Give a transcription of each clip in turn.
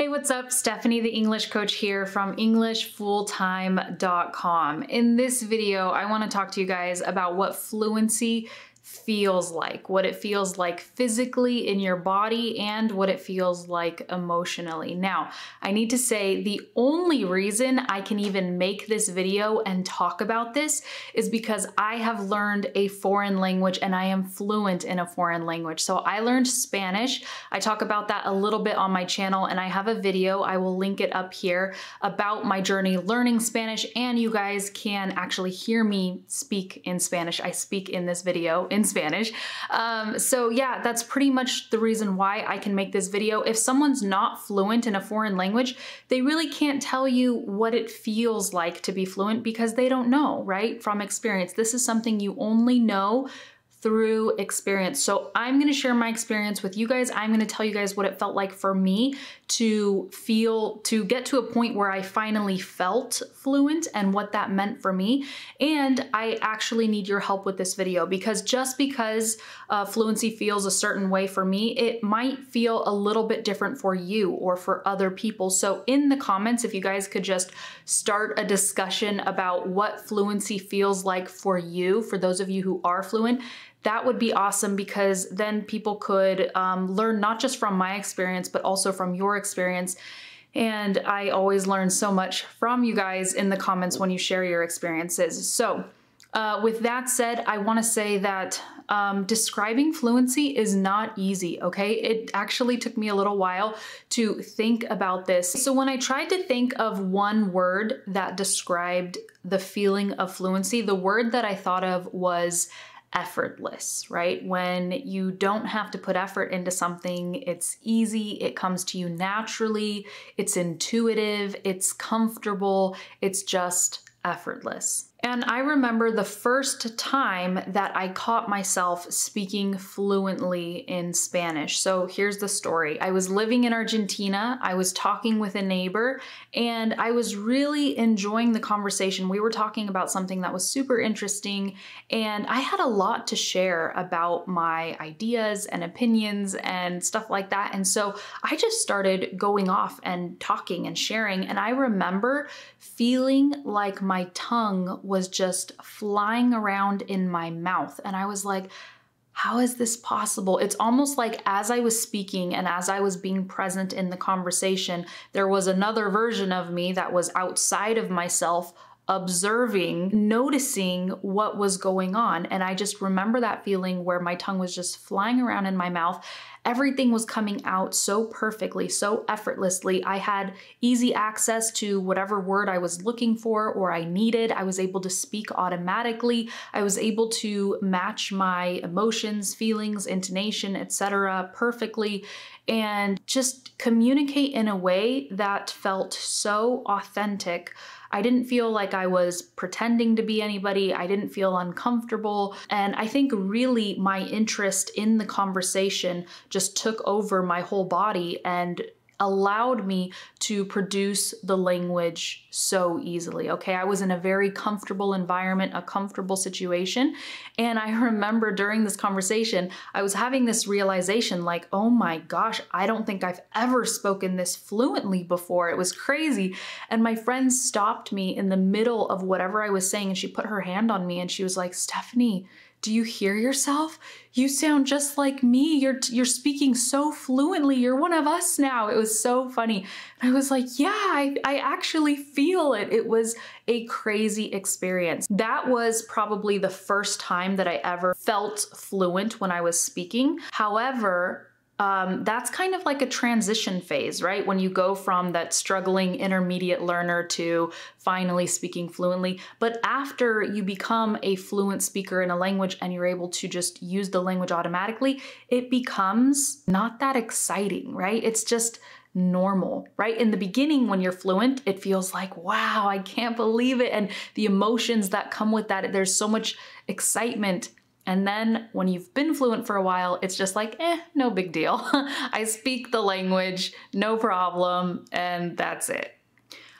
Hey, what's up? Stephanie, the English coach here from EnglishFulltime.com. In this video, I want to talk to you guys about what fluency feels like, what it feels like physically in your body and what it feels like emotionally. Now, I need to say the only reason I can even make this video and talk about this is because I have learned a foreign language and I am fluent in a foreign language. So I learned Spanish. I talk about that a little bit on my channel and I have a video, I will link it up here, about my journey learning Spanish, and you guys can actually hear me speak in Spanish. I speak in this video in Spanish. So yeah, that's pretty much the reason why I can make this video. If someone's not fluent in a foreign language, they really can't tell you what it feels like to be fluent because they don't know, right? From experience. This is something you only know through experience. So I'm going to share my experience with you guys. I'm going to tell you guys what it felt like for me to get to a point where I finally felt fluent and what that meant for me. And I actually need your help with this video because just because fluency feels a certain way for me, it might feel a little bit different for you or for other people. So in the comments, if you guys could just start a discussion about what fluency feels like for you, for those of you who are fluent, that would be awesome because then people could learn not just from my experience, but also from your experience. And I always learn so much from you guys in the comments when you share your experiences. So with that said, I want to say that describing fluency is not easy, okay? It actually took me a little while to think about this. So when I tried to think of one word that described the feeling of fluency, the word that I thought of was effortless, right? When you don't have to put effort into something, it's easy, it comes to you naturally, it's intuitive, it's comfortable, it's just effortless. And I remember the first time that I caught myself speaking fluently in Spanish. So here's the story. I was living in Argentina, I was talking with a neighbor, and I was really enjoying the conversation. We were talking about something that was super interesting, and I had a lot to share about my ideas and opinions and stuff like that. And so I just started going off and talking and sharing, and I remember feeling like my tongue was just flying around in my mouth. And I was like, how is this possible? It's almost like as I was speaking and as I was being present in the conversation, there was another version of me that was outside of myself, observing, noticing what was going on. And I just remember that feeling where my tongue was just flying around in my mouth. Everything was coming out so perfectly, so effortlessly. I had easy access to whatever word I was looking for or I needed. I was able to speak automatically. I was able to match my emotions, feelings, intonation, etc. perfectly and just communicate in a way that felt so authentic. I didn't feel like I was pretending to be anybody. I didn't feel uncomfortable. And I think really my interest in the conversation just took over my whole body and allowed me to produce the language so easily, okay? I was in a very comfortable environment, a comfortable situation. And I remember during this conversation, I was having this realization like, oh my gosh, I don't think I've ever spoken this fluently before. It was crazy. And my friend stopped me in the middle of whatever I was saying and she put her hand on me and she was like, Stephanie, do you hear yourself? You sound just like me. You're speaking so fluently. You're one of us now. It was so funny. And I was like, yeah, I actually feel it. It was a crazy experience. That was probably the first time that I ever felt fluent when I was speaking. However, that's kind of like a transition phase, right? When you go from that struggling intermediate learner to finally speaking fluently. But after you become a fluent speaker in a language and you're able to just use the language automatically, it becomes not that exciting, right? It's just normal, right? In the beginning, when you're fluent, it feels like, wow, I can't believe it. And the emotions that come with that, there's so much excitement. And then when you've been fluent for a while, it's just like, no big deal. I speak the language, no problem, and that's it.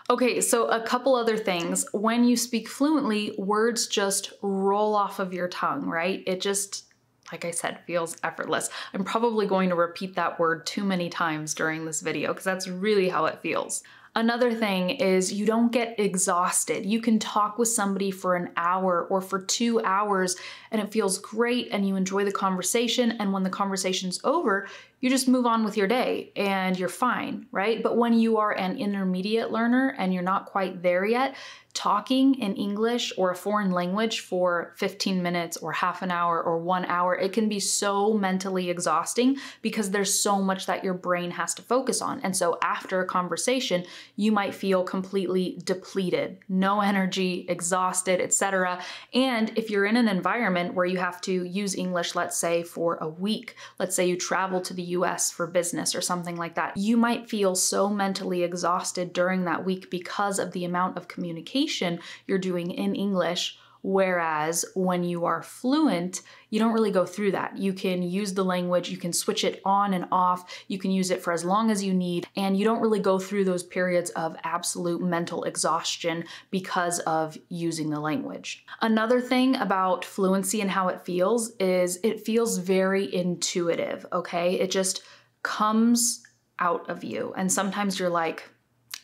Okay, so a couple other things. When you speak fluently, words just roll off of your tongue, right? It just like I said, feels effortless. I'm probably going to repeat that word too many times during this video because that's really how it feels. Another thing is you don't get exhausted. You can talk with somebody for an hour or for 2 hours and it feels great and you enjoy the conversation, and when the conversation's over, you just move on with your day and you're fine, right? But when you are an intermediate learner and you're not quite there yet, talking in English or a foreign language for 15 minutes or half an hour or 1 hour, it can be so mentally exhausting because there's so much that your brain has to focus on. And so after a conversation, you might feel completely depleted, no energy, exhausted, etc. And if you're in an environment where you have to use English, let's say for a week, let's say you travel to the US for business or something like that, you might feel so mentally exhausted during that week because of the amount of communication you're doing in English. Whereas when you are fluent, you don't really go through that. You can use the language, you can switch it on and off, you can use it for as long as you need, and you don't really go through those periods of absolute mental exhaustion because of using the language. Another thing about fluency and how it feels is it feels very intuitive, okay? It just comes out of you. And sometimes you're like,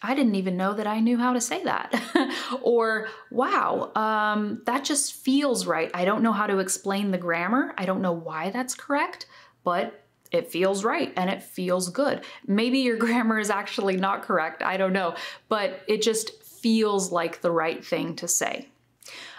I didn't even know that I knew how to say that. Or, wow, that just feels right. I don't know how to explain the grammar. I don't know why that's correct, but it feels right and it feels good. Maybe your grammar is actually not correct. I don't know, but it just feels like the right thing to say.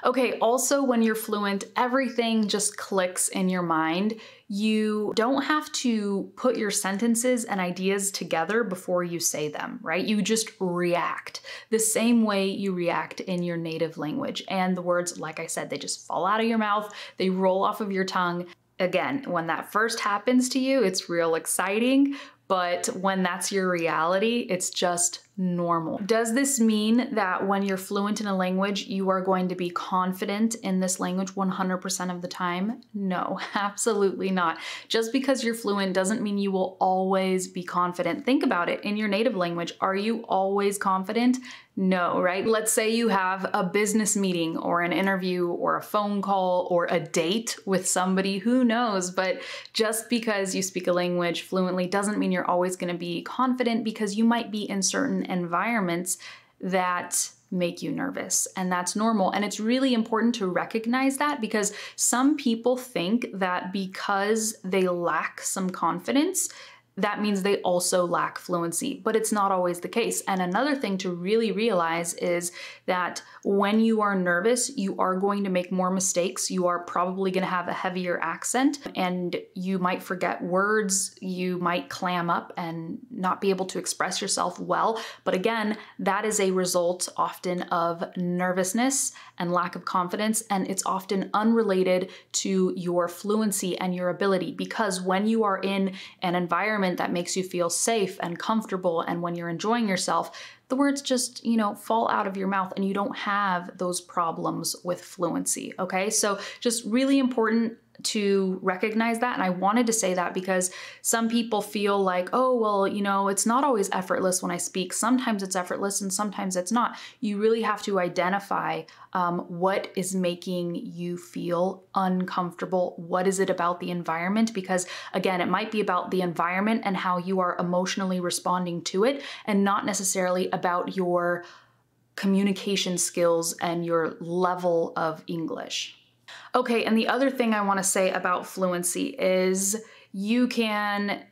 Okay, also when you're fluent, everything just clicks in your mind. You don't have to put your sentences and ideas together before you say them, right? You just react the same way you react in your native language. And the words, like I said, they just fall out of your mouth, they roll off of your tongue. Again, when that first happens to you, it's real exciting. But when that's your reality, it's just normal. Does this mean that when you're fluent in a language, you are going to be confident in this language 100% of the time? No, absolutely not. Just because you're fluent doesn't mean you will always be confident. Think about it. In your native language, are you always confident? No, right? Let's say you have a business meeting or an interview or a phone call or a date with somebody, who knows? But just because you speak a language fluently doesn't mean you're always going to be confident, because you might be in certain environments that make you nervous, and that's normal. And it's really important to recognize that, because some people think that because they lack some confidence, that means they also lack fluency, but it's not always the case. And another thing to really realize is that when you are nervous, you are going to make more mistakes. You are probably going to have a heavier accent and you might forget words. You might clam up and not be able to express yourself well. But again, that is a result often of nervousness and lack of confidence. And it's often unrelated to your fluency and your ability, because when you are in an environment that makes you feel safe and comfortable, and when you're enjoying yourself, the words just, fall out of your mouth and you don't have those problems with fluency, okay? So just really important to recognize that. And I wanted to say that because some people feel like, oh, well, it's not always effortless when I speak. Sometimes it's effortless and sometimes it's not. You really have to identify what is making you feel uncomfortable. What is it about the environment? Because again, it might be about the environment and how you are emotionally responding to it, and not necessarily about your communication skills and your level of English. Okay, and the other thing I want to say about fluency is you can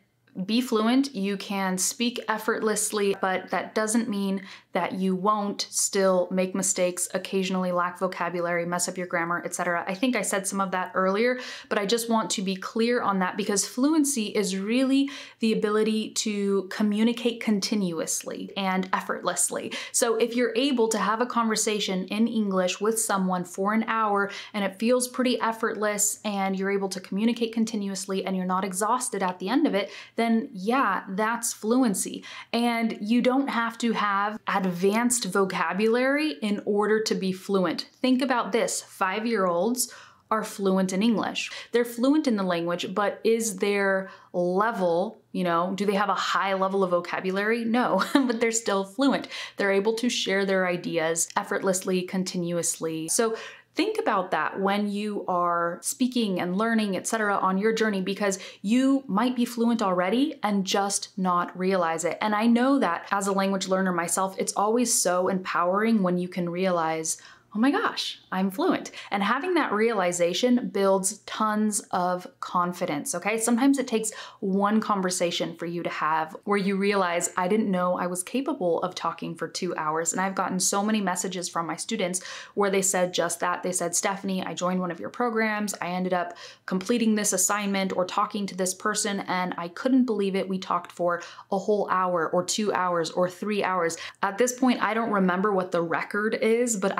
be fluent, you can speak effortlessly, but that doesn't mean that you won't still make mistakes, occasionally lack vocabulary, mess up your grammar, etc. I think I said some of that earlier, but I just want to be clear on that, because fluency is really the ability to communicate continuously and effortlessly. So if you're able to have a conversation in English with someone for an hour and it feels pretty effortless and you're able to communicate continuously and you're not exhausted at the end of it, then yeah, that's fluency. And you don't have to have advanced vocabulary in order to be fluent. Think about this, 5-year-olds are fluent in English. They're fluent in the language, but is their level, do they have a high level of vocabulary? No, but they're still fluent. They're able to share their ideas effortlessly, continuously. So Think about that when you are speaking and learning, etc., on your journey, because you might be fluent already and just not realize it. And I know that as a language learner myself, it's always so empowering when you can realize, oh my gosh, I'm fluent. And having that realization builds tons of confidence, okay? Sometimes it takes one conversation for you to have where you realize, I didn't know I was capable of talking for 2 hours. And I've gotten so many messages from my students where they said just that. They said, Stephanie, I joined one of your programs. I ended up completing this assignment or talking to this person, and I couldn't believe it. We talked for a whole hour or 2 hours or 3 hours. At this point, I don't remember what the record is, but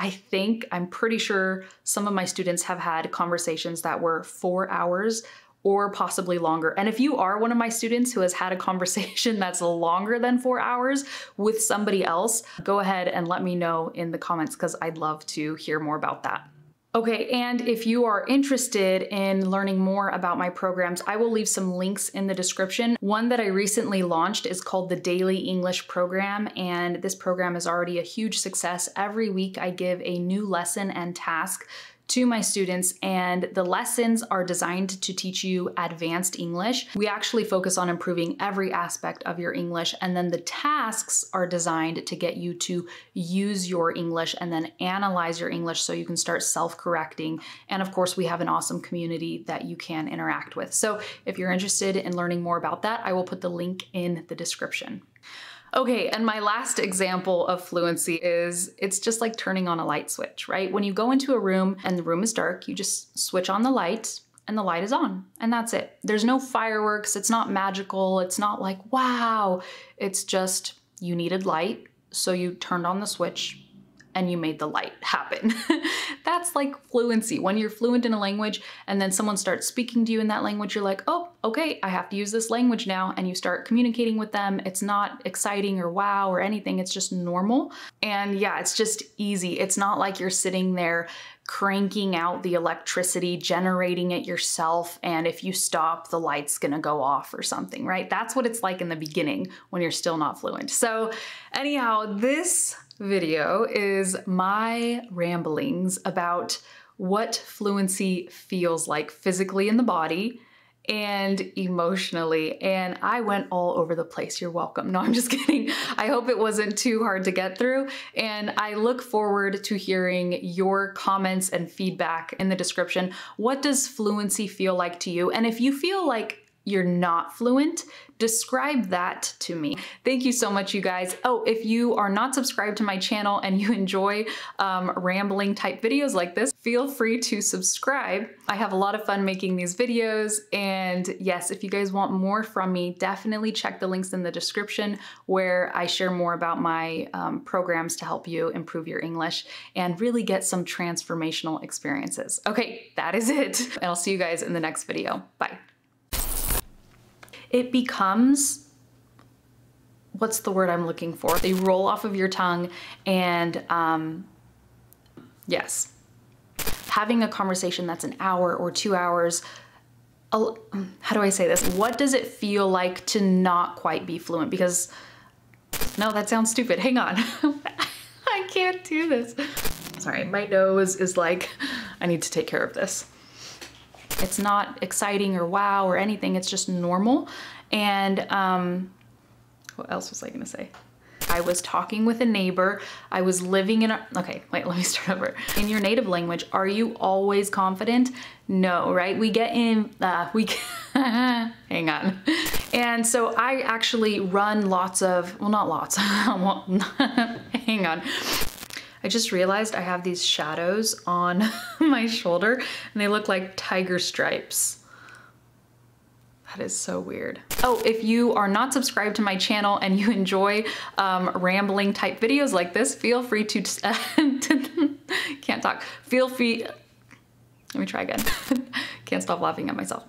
I'm pretty sure some of my students have had conversations that were 4 hours or possibly longer. And if you are one of my students who has had a conversation that's longer than 4 hours with somebody else, go ahead and let me know in the comments, because I'd love to hear more about that. Okay, and if you are interested in learning more about my programs, I will leave some links in the description. One that I recently launched is called the Daily English Program, and this program is already a huge success. Every week I give a new lesson and task to my students, and the lessons are designed to teach you advanced English. We actually focus on improving every aspect of your English, and then the tasks are designed to get you to use your English and then analyze your English so you can start self-correcting. And of course, we have an awesome community that you can interact with. So if you're interested in learning more about that, I will put the link in the description. Okay, and my last example of fluency is, it's just like turning on a light switch, right? When you go into a room and the room is dark, you just switch on the light and the light is on, and that's it. There's no fireworks, it's not magical, it's not like, wow, it's just you needed light, so you turned on the switch and you made the light happen. That's like fluency. When you're fluent in a language and then someone starts speaking to you in that language, you're like, oh, okay, I have to use this language now. And you start communicating with them. It's not exciting or wow or anything. It's just normal. And yeah, it's just easy. It's not like you're sitting there cranking out the electricity, generating it yourself, and if you stop, the light's gonna go off or something, right? That's what it's like in the beginning when you're still not fluent. So anyhow, this video is my ramblings about what fluency feels like physically in the body and emotionally, and I went all over the place. You're welcome. No, I'm just kidding. I hope it wasn't too hard to get through, and I look forward to hearing your comments and feedback in the description. What does fluency feel like to you? And if you feel like you're not fluent, describe that to me. Thank you so much, you guys. Oh, if you are not subscribed to my channel and you enjoy rambling type videos like this, feel free to subscribe. I have a lot of fun making these videos, and yes, if you guys want more from me, definitely check the links in the description where I share more about my programs to help you improve your English and really get some transformational experiences. Okay, that is it. And I'll see you guys in the next video. Bye. It becomes, what's the word I'm looking for? They roll off of your tongue, and yes, having a conversation that's an hour or 2 hours, how do I say this? What does it feel like to not quite be fluent? Because, no, that sounds stupid. Hang on. I can't do this. Sorry, my nose is like, I need to take care of this. It's not exciting or wow or anything. It's just normal. And what else was I gonna say? I was talking with a neighbor. I was living in a, okay, wait, let me start over. In your native language, are you always confident? No, right? We get in, hang on. And so I actually run lots of, well, not lots, hang on. I just realized I have these shadows on my shoulder and they look like tiger stripes. That is so weird. Oh, if you are not subscribed to my channel and you enjoy rambling type videos like this, feel free to, can't talk, feel free, let me try again. Can't stop laughing at myself.